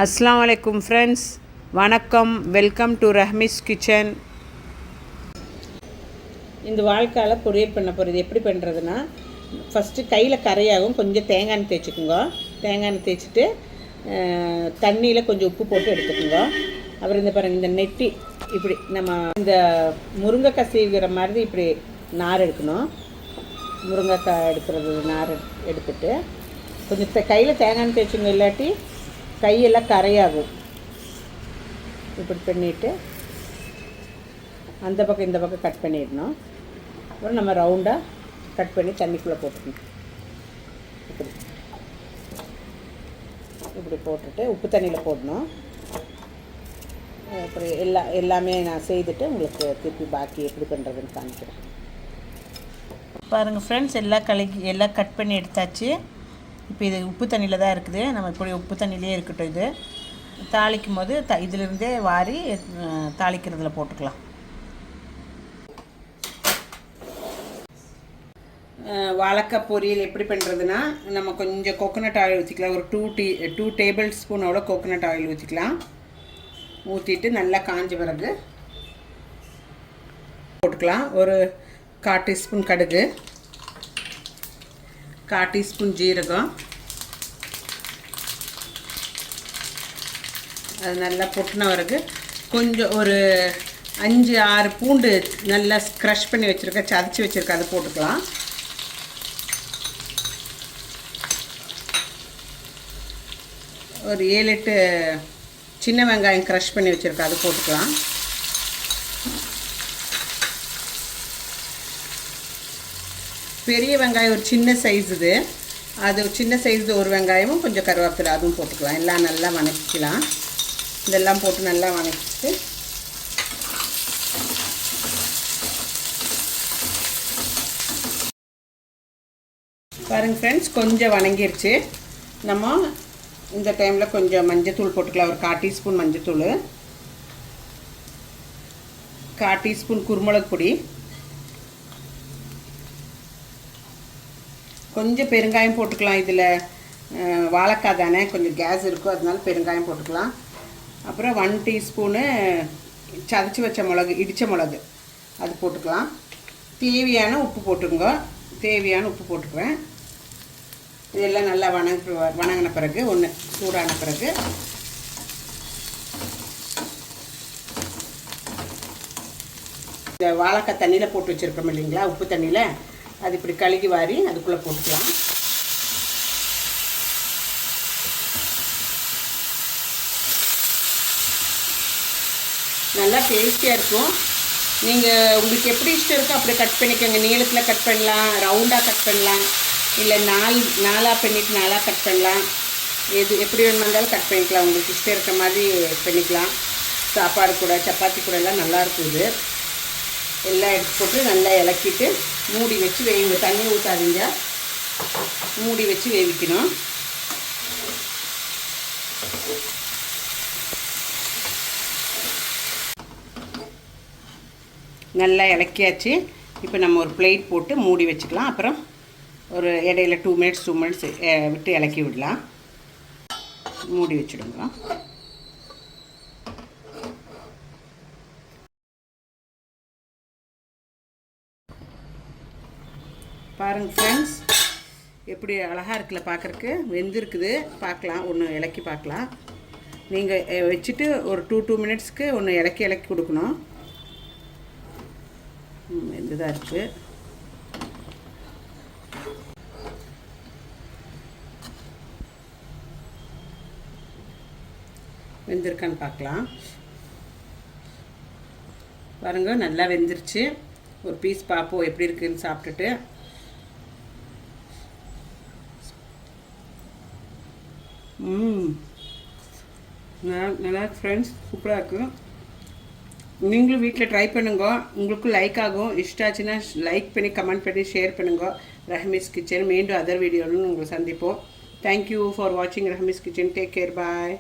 அஸ்ஸலாமு அலைக்கும் ஃப்ரெண்ட்ஸ், வணக்கம். Welcome to Rahmi's kitchen. இந்த வாழைக்காயில் பொரியல் பண்ண போகிறது எப்படி பண்ணுறதுன்னா, ஃபஸ்ட்டு கையில் கரையாகும் கொஞ்சம் தேங்காய் எண்ணெய் தேய்ச்சிக்குங்க. தேங்காய் எண்ணெய் தேய்ச்சிட்டு தண்ணியில் கொஞ்சம் உப்பு போட்டு எடுத்துக்கோங்க. அப்புறம் இந்த பாருங்கள், இந்த நெட்டி இப்படி நம்ம இந்த முருங்கைக்காய் சீவுகிற மாதிரி இப்படி நார் எடுக்கணும். முருங்கைக்காய் எடுக்கிறது நார் எடுத்துட்டு கொஞ்சம் கையில் தேங்காய் எண்ணெய் தேய்ச்சிங்க, இல்லாட்டி கையெல்லாம் கரையாகும். இப்படி பண்ணிவிட்டு அந்த பக்கம் இந்த பக்கம் கட் பண்ணிடணும். அப்புறம் நம்ம ரவுண்டாக கட் பண்ணி தண்ணிக்குள்ளே போட்டுக்கணும். இப்படி இப்படி போட்டுட்டு உப்பு தண்ணியில் போடணும். அப்புறம் எல்லாமே நான் செய்துட்டு உங்களுக்கு திருப்பி பாக்கி எப்படி பண்ணுறதுன்னு காமிக்கிறேன். பாருங்கள் ஃப்ரெண்ட்ஸ், எல்லாம் கட் பண்ணி எடுத்தாச்சு. இப்போ இது உப்பு தண்ணியில் தான் இருக்குது. நம்ம இப்படி உப்பு தண்ணியிலே இருக்கட்டும். இது தாளிக்கும் போது இதிலிருந்தே வாரி தாளிக்கிறதுல போட்டுக்கலாம். வாழைக்காய் பொரியல் எப்படி பண்ணுறதுன்னா, நம்ம கொஞ்சம் கோகோனட் ஆயில் ஊற்றிக்கலாம். ஒரு 2 டேபிள் ஸ்பூனோட கோகோனட் ஆயில் ஊற்றிக்கலாம். ஊற்றிட்டு நல்லா காஞ்ச பிறகு போட்டுக்கலாம். ஒரு 1/4 டீஸ்பூன் கடுகு, 1/4 டீஸ்பூன் ஜீரகம், அது நல்லா பொட்டின பிறகு கொஞ்சம் ஒரு 5-6 பூண்டு நல்லா க்ரஷ் பண்ணி வச்சுருக்கேன், சதைச்சி வச்சுருக்கேன், அது போட்டுக்கலாம். ஒரு 7-8 சின்ன வெங்காயம் க்ரஷ் பண்ணி வச்சுருக்கேன், அது போட்டுக்கலாம். பெரிய வெங்காயம் ஒரு சின்ன சைஸ், அது சின்ன சைஸ் ஒரு வெங்காயமும் கொஞ்சம் கருவேப்பிலை அதுவும் போட்டுக்கலாம். எல்லாம் நல்லா வதக்கிக்கலாம். இதெல்லாம் போட்டு நல்லா வதக்கிட்டு பாருங்கள் ஃப்ரெண்ட்ஸ், கொஞ்சம் வதங்கிருச்சு. நம்ம இந்த டைமில் கொஞ்சம் மஞ்சத்தூள் போட்டுக்கலாம். ஒரு 1/4 டீஸ்பூன் மஞ்சத்தூள், 1/4 டீஸ்பூன் குருமிளகு பொடி, கொஞ்சம் பெருங்காயம் போட்டுக்கலாம். இதில் வாழைக்காய் தானே, கொஞ்சம் கேஸ் இருக்கும், அதனால பெருங்காயம் போட்டுக்கலாம். அப்புறம் 1 டீஸ்பூனு சதைச்சி வச்ச மிளகு, இடித்த மிளகு, அது போட்டுக்கலாம். தேவையான உப்பு போட்டுக்கோங்க. தேவையான உப்பு போட்டுக்குவேன். இதெல்லாம் நல்லா வணங்கின பிறகு சூடான பிறகு இந்த வாழைக்காய் தண்ணியில் போட்டு வச்சுருக்கோம் இல்லைங்களா, உப்பு தண்ணியில், அது இப்படி கழுகி வாரி அதுக்குள்ளே போட்டுக்கலாம். நல்லா டேஸ்டியாக இருக்கும். நீங்கள் உங்களுக்கு எப்படி இஷ்டம் இருக்கோ அப்படி கட் பண்ணிக்கோங்க. நீளத்தில் கட் பண்ணலாம், ரவுண்டாக கட் பண்ணலாம், இல்லை நாலாக பண்ணிவிட்டு நாலாக கட் பண்ணலாம். எப்படி வேணுமாஇருந்தாலும் கட் பண்ணிக்கலாம். உங்களுக்கு இஷ்டம் இருக்க மாதிரி பண்ணிக்கலாம். சாப்பாடு கூட சப்பாத்தி கூட எல்லாம் நல்லாயிருக்கும். இது எல்லாம் எடுத்து போட்டு நல்லா இலக்கிட்டு மூடி வச்சு வேவிங்க. தண்ணி ஊற்றாதீங்க, மூடி வச்சு வேவிக்கணும். நல்லா இலக்கியாச்சு. இப்போ நம்ம ஒரு பிளேட் போட்டு மூடி வச்சுக்கலாம். அப்புறம் ஒரு இடையில 2 மினிட்ஸ் விட்டு இலக்கி விடலாம். மூடி வச்சுடுங்க. பாருங்கள் ஃப்ரெண்ட்ஸ், எப்படி அழகாக இருக்குல்ல பார்க்குறக்கு. வெந்திருக்குது, பார்க்கலாம். ஒன்று இலக்கி பார்க்கலாம். நீங்கள் வச்சுட்டு ஒரு 2 மினிட்ஸ்க்கு ஒன்று இலக்கி கொடுக்கணும். வெந்துதான் இருக்குது. வெந்திருக்கான்னு பார்க்கலாம். பாருங்கள், நல்லா வெந்துருச்சு. ஒரு பீஸ் பார்ப்போம் எப்படி இருக்குன்னு சாப்பிட்டுட்டு. நல்லா ஃப்ரெண்ட்ஸ், சூப்பராக இருக்குது. நீங்களும் வீட்டில் ட்ரை பண்ணுங்க. உங்களுக்கும் லைக் ஆகும். இஷ்டாச்சுன்னா லைக் பண்ணி கமெண்ட் பண்ணி ஷேர் பண்ணுங்க. ரஹ்மிஸ் கிச்சன் மீண்டும் அதர் வீடியோவில் உங்களை சந்திப்போம். தேங்க்யூ ஃபார் வாட்சிங் ரஹ்மிஸ் கிச்சன். டேக் கேர், பாய்.